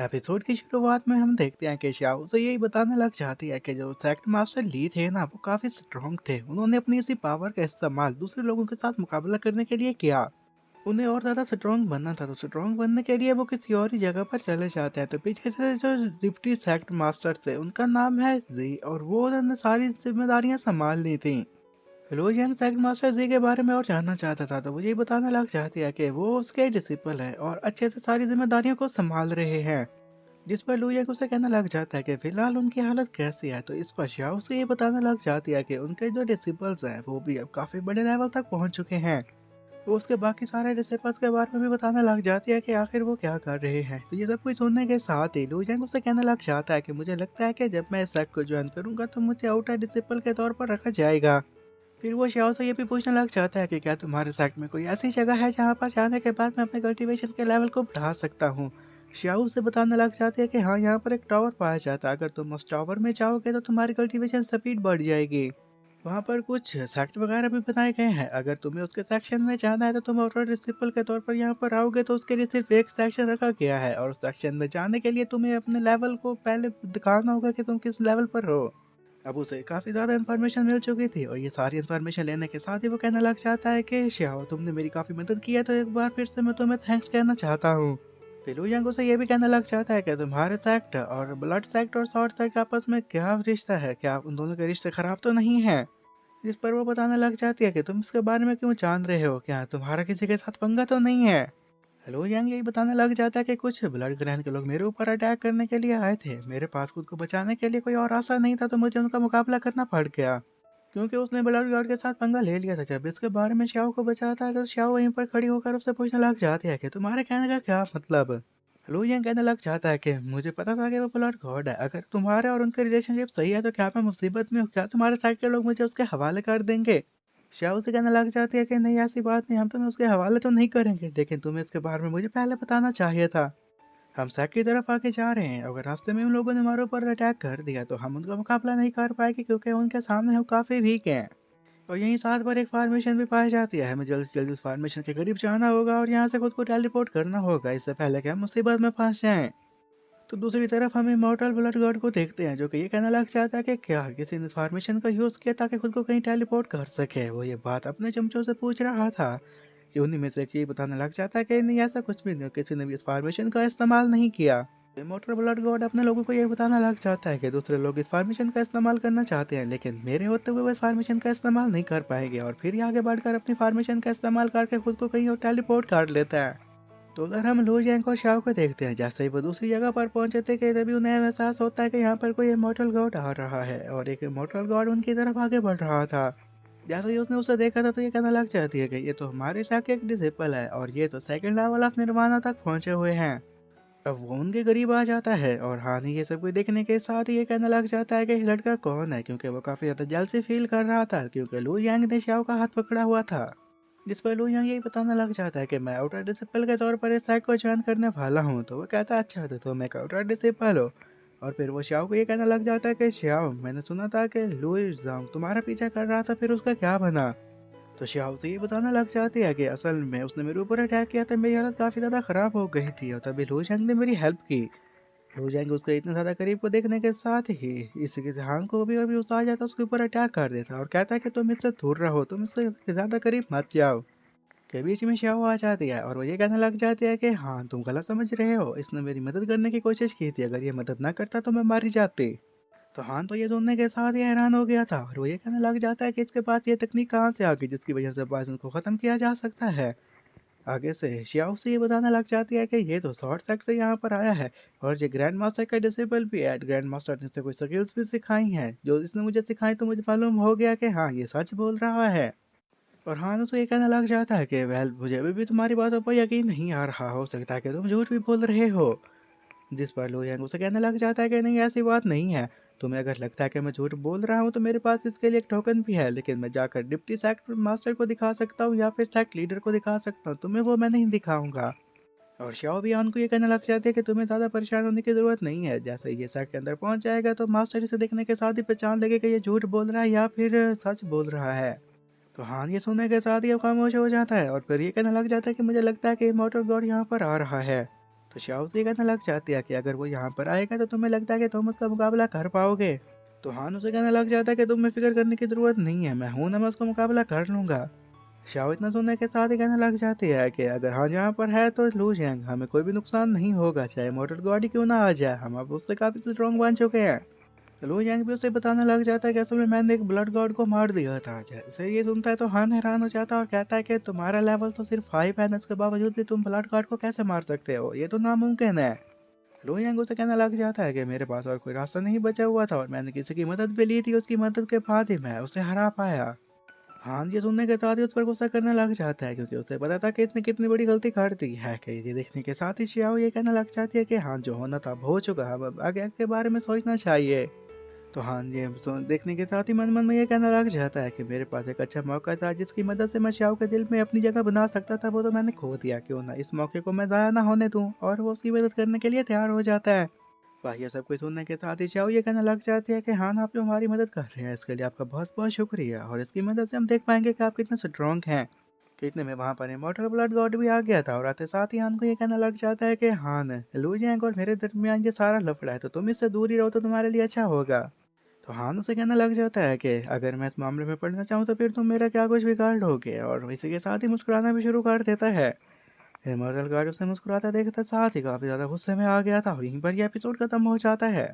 Episode की शुरुआत में हम देखते हैं कि शाओ उसे यही बताने लग जाती है कि जो सेक्ट मास्टर ली थे ना वो काफी स्ट्रांग थे। उन्होंने अपनी इसी पावर का इस्तेमाल दूसरे लोगों के साथ मुकाबला करने के लिए किया। उन्हें और ज्यादा स्ट्रांग बनना था, तो स्ट्रांग बनने के लिए वो किसी और ही जगह पर चले जाते हैं। तो पीछे से जो डिप्टी सेक्ट मास्टर थे उनका नाम है जी, और वो उन्होंने सारी जिम्मेदारियां संभाल ली थी। लो यंग सेक्ट मास्टर जी के बारे में और जानना चाहता था, तो वो ये बताने लग जाती है कि वो उसके डिसिपल है और अच्छे से सारी जिम्मेदारियों को संभाल रहे हैं। जिस पर लुयक उसे कहने लग जाता है कि फिलहाल उनकी हालत कैसी है। तो इस पर शाओ उसे ये बताने लग जाती है कि उनके जो डिसिपल्स हैं वो भी अब काफी बड़े लेवल तक पहुंच चुके हैं। वो उसके बाकी सारे डिसिपल्स के बारे में भी बताने लग जाती है कि आखिर वो क्या कर रहे हैं। तो ये सब कुछ सुनने के साथ ही लुयक उसे कहने लग जाता है कि मुझे लगता है कि जब मैं इस सेक्ट को ज्वाइन करूंगा तो मुझे आउटर डिसिपल के तौर पर रखा जाएगा। फिर वो शाओ से ये भी पूछने लग जाता है कि क्या तुम्हारे सेक्ट में कोई ऐसी जगह है जहाँ पर जाने के बाद मैं अपने कल्टीवेशन के लेवल को बढ़ा सकता हूँ। शाओ से बताने लग जाती है कि हाँ, यहाँ पर एक टावर पाया जाता है, अगर तुम उस टावर में जाओगे तो तुम्हारी कल्टीवेशन स्पीड बढ़ जाएगी। वहाँ पर कुछ सेक्ट वगैरह भी बनाए गए हैं, अगर तुम्हें उसके सेक्शन में जाना है तो तुम आउटर डिसिपल के तौर पर यहाँ पर आओगे तो उसके लिए सिर्फ एक सेक्शन रखा गया है, और उस सेक्शन में जाने के लिए तुम्हें अपने लेवल को पहले दिखाना होगा कि तुम किस लेवल पर हो। अब उसे काफ़ी ज़्यादा इन्फॉर्मेशन मिल चुकी थी, और ये सारी इन्फॉर्मेशन लेने के साथ ही वो कहने लग जाता है कि श्याओ, तुमने मेरी काफ़ी मदद की है, तो एक बार फिर से मैं तुम्हें थैंक्स कहना चाहता हूँ। फिर यांग उसे ये भी कहने लग जाता है कि तुम्हारे सेक्ट और ब्लड सेक्ट और शॉर्ट सेक्ट आपस में क्या रिश्ता है, क्या उन दोनों के रिश्ते खराब तो नहीं है। जिस पर वो बताने लग जाती है कि तुम इसके बारे में क्यों जान रहे हो, क्या तुम्हारा किसी के साथ पंगा तो नहीं है। हेलो यांग यही बताने लग जाता है कि कुछ ब्लड ग्रहण के लोग मेरे ऊपर अटैक करने के लिए आए थे, मेरे पास खुद को बचाने के लिए कोई और रास्ता नहीं था, तो मुझे उनका मुकाबला करना पड़ गया, क्योंकि उसने ब्लड गार्ड के साथ पंगा ले लिया था। जब इसके बारे में श्याओ को बचाता है तो श्याओ वहीं पर खड़ी होकर उससे पूछने लग जाती है कि तुम्हारे कहने का क्या मतलब। हेलो यांग कहने लग जाता है कि मुझे पता था कि वो ब्लड गॉड है, अगर तुम्हारे और उनके रिलेशनशिप सही है तो क्या मैं मुसीबत में हूँ, क्या तुम्हारे साइड के लोग मुझे उसके हवाले कर देंगे। शाह उसे कहने लग जाती है कि नहीं, ऐसी बात नहीं, हम तुम्हें उसके हवाले तो नहीं करेंगे, लेकिन तुम्हें इसके बारे में मुझे पहले बताना चाहिए था। हम सैक की तरफ आगे जा रहे हैं, अगर रास्ते में उन लोगों ने हमारे ऊपर अटैक कर दिया तो हम उनका मुकाबला नहीं कर पाएंगे, क्योंकि उनके सामने हम काफ़ी वीक हैं। और यहीं साथ पर एक फार्मेशन भी पाई जाती है, हमें जल्द से जल्द उस फार्मेशन के करीब जाना होगा और यहाँ से खुद को टेलीपोर्ट करना होगा, इससे पहले कि हम मुसीबत में फंस जाएं। तो दूसरी तरफ हम इमॉर्टल ब्लड गॉड को देखते हैं, जो कि ये कहना लग जाता है कि क्या किसी ने फॉर्मेशन का यूज़ किया ताकि खुद को कहीं टेलीपोर्ट कर सके। वो ये बात अपने चमचों से पूछ रहा था कि उन्हीं में से एक ये बताने लग जाता है कि नहीं, ऐसा कुछ भी नहीं, किसी ने भी इस फॉर्मेशन का इस्तेमाल नहीं किया। इमॉर्टल ब्लड गॉड अपने लोगों को ये बताना लग जाता है कि दूसरे लोग इस फॉर्मेशन का इस्तेमाल करना चाहते हैं, लेकिन मेरे होते हुए वो इस फॉर्मेशन का इस्तेमाल नहीं कर पाएंगे, और फिर ये आगे बढ़कर अपनी फॉर्मेशन का इस्तेमाल करके खुद को कहीं और टेलीपोर्ट कर लेता है। तो उधर हम लू जैंग और शाओ को देखते हैं, जैसे ही वो दूसरी जगह पर पहुंचे थे कि तभी उन्हें एहसास होता है कि यहाँ पर कोई इमॉर्टल गॉड आ रहा है, और एक इमॉर्टल गॉड उनकी तरफ आगे बढ़ रहा था। जैसे ही उसने उसे देखा था तो ये कहने लग जाती है कि ये तो हमारे साथ एक डिसिपल है, और ये तो सेकंड लेवल ऑफ निर्वाणा तक पहुंचे हुए हैं। अब वो उनके करीब आ जाता है, और हानि ये सब कुछ देखने के साथ ही ये कहने लग जाता है कि ये लड़का कौन है, क्योंकि वो काफी ज्यादा जेलसी फील कर रहा था, क्योंकि लू यांग ने शाओ का हाथ पकड़ा हुआ था। जिस पर लू यांग यही बताने लग जाता है कि मैं आउटर डिसिपल के तौर पर इस साइट को ज्वाइन करने वाला हूँ। तो वो कहता है अच्छा, तो तुम एक आउटर डिसिपल हो। और फिर वो श्याओ को ये कहने लग जाता है कि श्याओ, मैंने सुना था कि लू जांग तुम्हारा पीछा कर रहा था, फिर उसका क्या बना। तो श्याओ से ये बताने लग जाती है कि असल में उसने मेरे ऊपर अटैक किया था, मेरी हालत काफ़ी ज़्यादा ख़राब हो गई थी, और तभी लू जंग ने मेरी हेल्प की। लू जंग उसके इतने ज़्यादा करीब को देखने के साथ ही इसी के ध्यान को भी अभी उस आ जाता है, उसके ऊपर अटैक कर देता है और कहता है कि तुम इससे दूर रहो, तुम इससे ज़्यादा करीब मत जाओ। के बीच में श्याओ आ जाती है और वो ये कहने लग जाती है कि हाँ, तुम गलत समझ रहे हो, इसने मेरी मदद करने की कोशिश की थी, अगर ये मदद ना करता तो मैं मर ही जाती। तो हान तो ये सुनने के साथ ही हैरान हो गया था, और वो ये कहने लग जाता है कि इसके पास ये तकनीक कहाँ से आ गई जिसकी वजह से बाजुन को ख़त्म किया जा सकता है। आगे से श्याओ से ये बताने लग जाती है कि ये तो शॉर्ट सेट से यहाँ पर आया है, और ये ग्रैंड मास्टर का डिसेबल भी है। ग्रैंड मास्टर ने इसे कोई स्किल्स भी सिखाई हैं, जो इसने मुझे सिखाई, तो मुझे मालूम हो गया कि हाँ, ये सच बोल रहा है। और हान उसे ये कहने लग जाता है कि वेल, मुझे अभी भी तुम्हारी बातों पर यकीन नहीं आ रहा, हो सकता है कि तुम झूठ भी बोल रहे हो। जिस पर लो यांग उसे कहने लग जाता है कि नहीं, ऐसी बात नहीं है, तुम्हें अगर लगता है कि मैं झूठ बोल रहा हूँ तो मेरे पास इसके लिए एक टोकन भी है, लेकिन मैं जाकर डिप्टी सेक्ट मास्टर को दिखा सकता हूँ या फिर सेक्ट लीडर को दिखा सकता हूँ, तुम्हें वो मैं नहीं दिखाऊंगा। और शाओ भी हान को ये कहने लग जाती है कि तुम्हें ज़्यादा परेशान होने की ज़रूरत नहीं है, जैसे ही ये सेक्ट के अंदर पहुंच जाएगा तो मास्टर इसे देखने के साथ ही पहचान लेगा कि ये झूठ बोल रहा है या फिर सच बोल रहा है। तो हान ये सुनने के साथ ही अब खामोश हो जाता है, और फिर ये कहने लग जाता है कि मुझे लगता है कि इमॉर्टल गॉड यहाँ पर आ रहा है। तो शाओ से कहने लग जाती है कि अगर वो यहाँ पर आएगा तो तुम्हें लगता है कि तुम उसका मुकाबला कर पाओगे। तो हान उसे कहने लग जाता है कि तुम्हें फिक्र करने की जरूरत नहीं है, मैं हूं ना, मैं उसका मुकाबला कर लूंगा। शाओ इतना सुनने के साथ ही कहने लग जाती है कि अगर हान यहाँ पर है तो लू जेंग हमें कोई भी नुकसान नहीं होगा, चाहे मोटर गॉड ही क्यों ना आ जाए, हम अब उससे काफी स्ट्रॉन्ग बन चुके हैं। लू यांग भी उसे बताने लग जाता है कि असल में मैंने एक ब्लड गॉड को मार दिया था। जैसे ये सुनता है तो हान हैरान हो जाता है और कहता है कि तुम्हारा लेवल तो सिर्फ 5 है, इसके बावजूद भी तुम ब्लड गॉड को कैसे मार सकते हो, ये तो नामुमकिन है। लू यांग उसे कहने लग जाता है कि मेरे पास और कोई रास्ता नहीं बचा हुआ था और मैंने किसी की मदद भी ली थी, उसकी मदद के बाद ही मैं उसे हरा पाया। हान ये सुनने के साथ ही उस पर गुस्सा करने लग जाता है, क्योंकि उसे पता था कि इसने कितनी बड़ी गलती कर दी है। कि ये देखने के साथ ही शियाओ ये कहने लग जाती है कि हान जो होना था अब हो चुका है, अब आगे के बारे में सोचना चाहिए। तो हाँ, ये देखने के साथ ही मन-मन में ये कहने लग जाता है कि मेरे पास एक अच्छा मौका था जिसकी मदद से मैं शाओ के दिल में अपनी जगह बना सकता था, वो तो मैंने खो दिया। क्यों ना इस मौके को मैं ज़ाया ना होने दूँ, और वो उसकी मदद करने के लिए तैयार हो जाता है। वाह! ये सब कुछ सुनने के साथ ही शाओ ये कहने लग जाती है कि हाँ, आप जो हमारी मदद कर रहे हैं इसके लिए आपका बहुत-बहुत शुक्रिया, और इसकी मदद से हम देख पाएँगे कि आप कितने स्ट्रॉन्ग हैं। कि इतने में वहाँ पर इमॉर्टल ब्लड गॉड भी आ गया था और आते साथ ही हान को ये कहने लग जाता है कि हान, लू जियांग और मेरे दरमियान ये सारा लफड़ा है, तो तुम इससे दूर ही रहो तो तुम्हारे लिए अच्छा होगा। तो हान उसे कहने लग जाता है कि अगर मैं इस मामले में पढ़ना चाहूँ तो फिर तुम मेरा क्या कुछ बिगाड़ लोगे, और इसी के साथ ही मुस्कुराना भी शुरू कर देता है। इमॉर्टल गार्ड उसे मुस्कुराता देखता साथ ही काफी ज्यादा गुस्से में आ गया था और यहीं पर यह एपिसोड खत्म हो जाता है।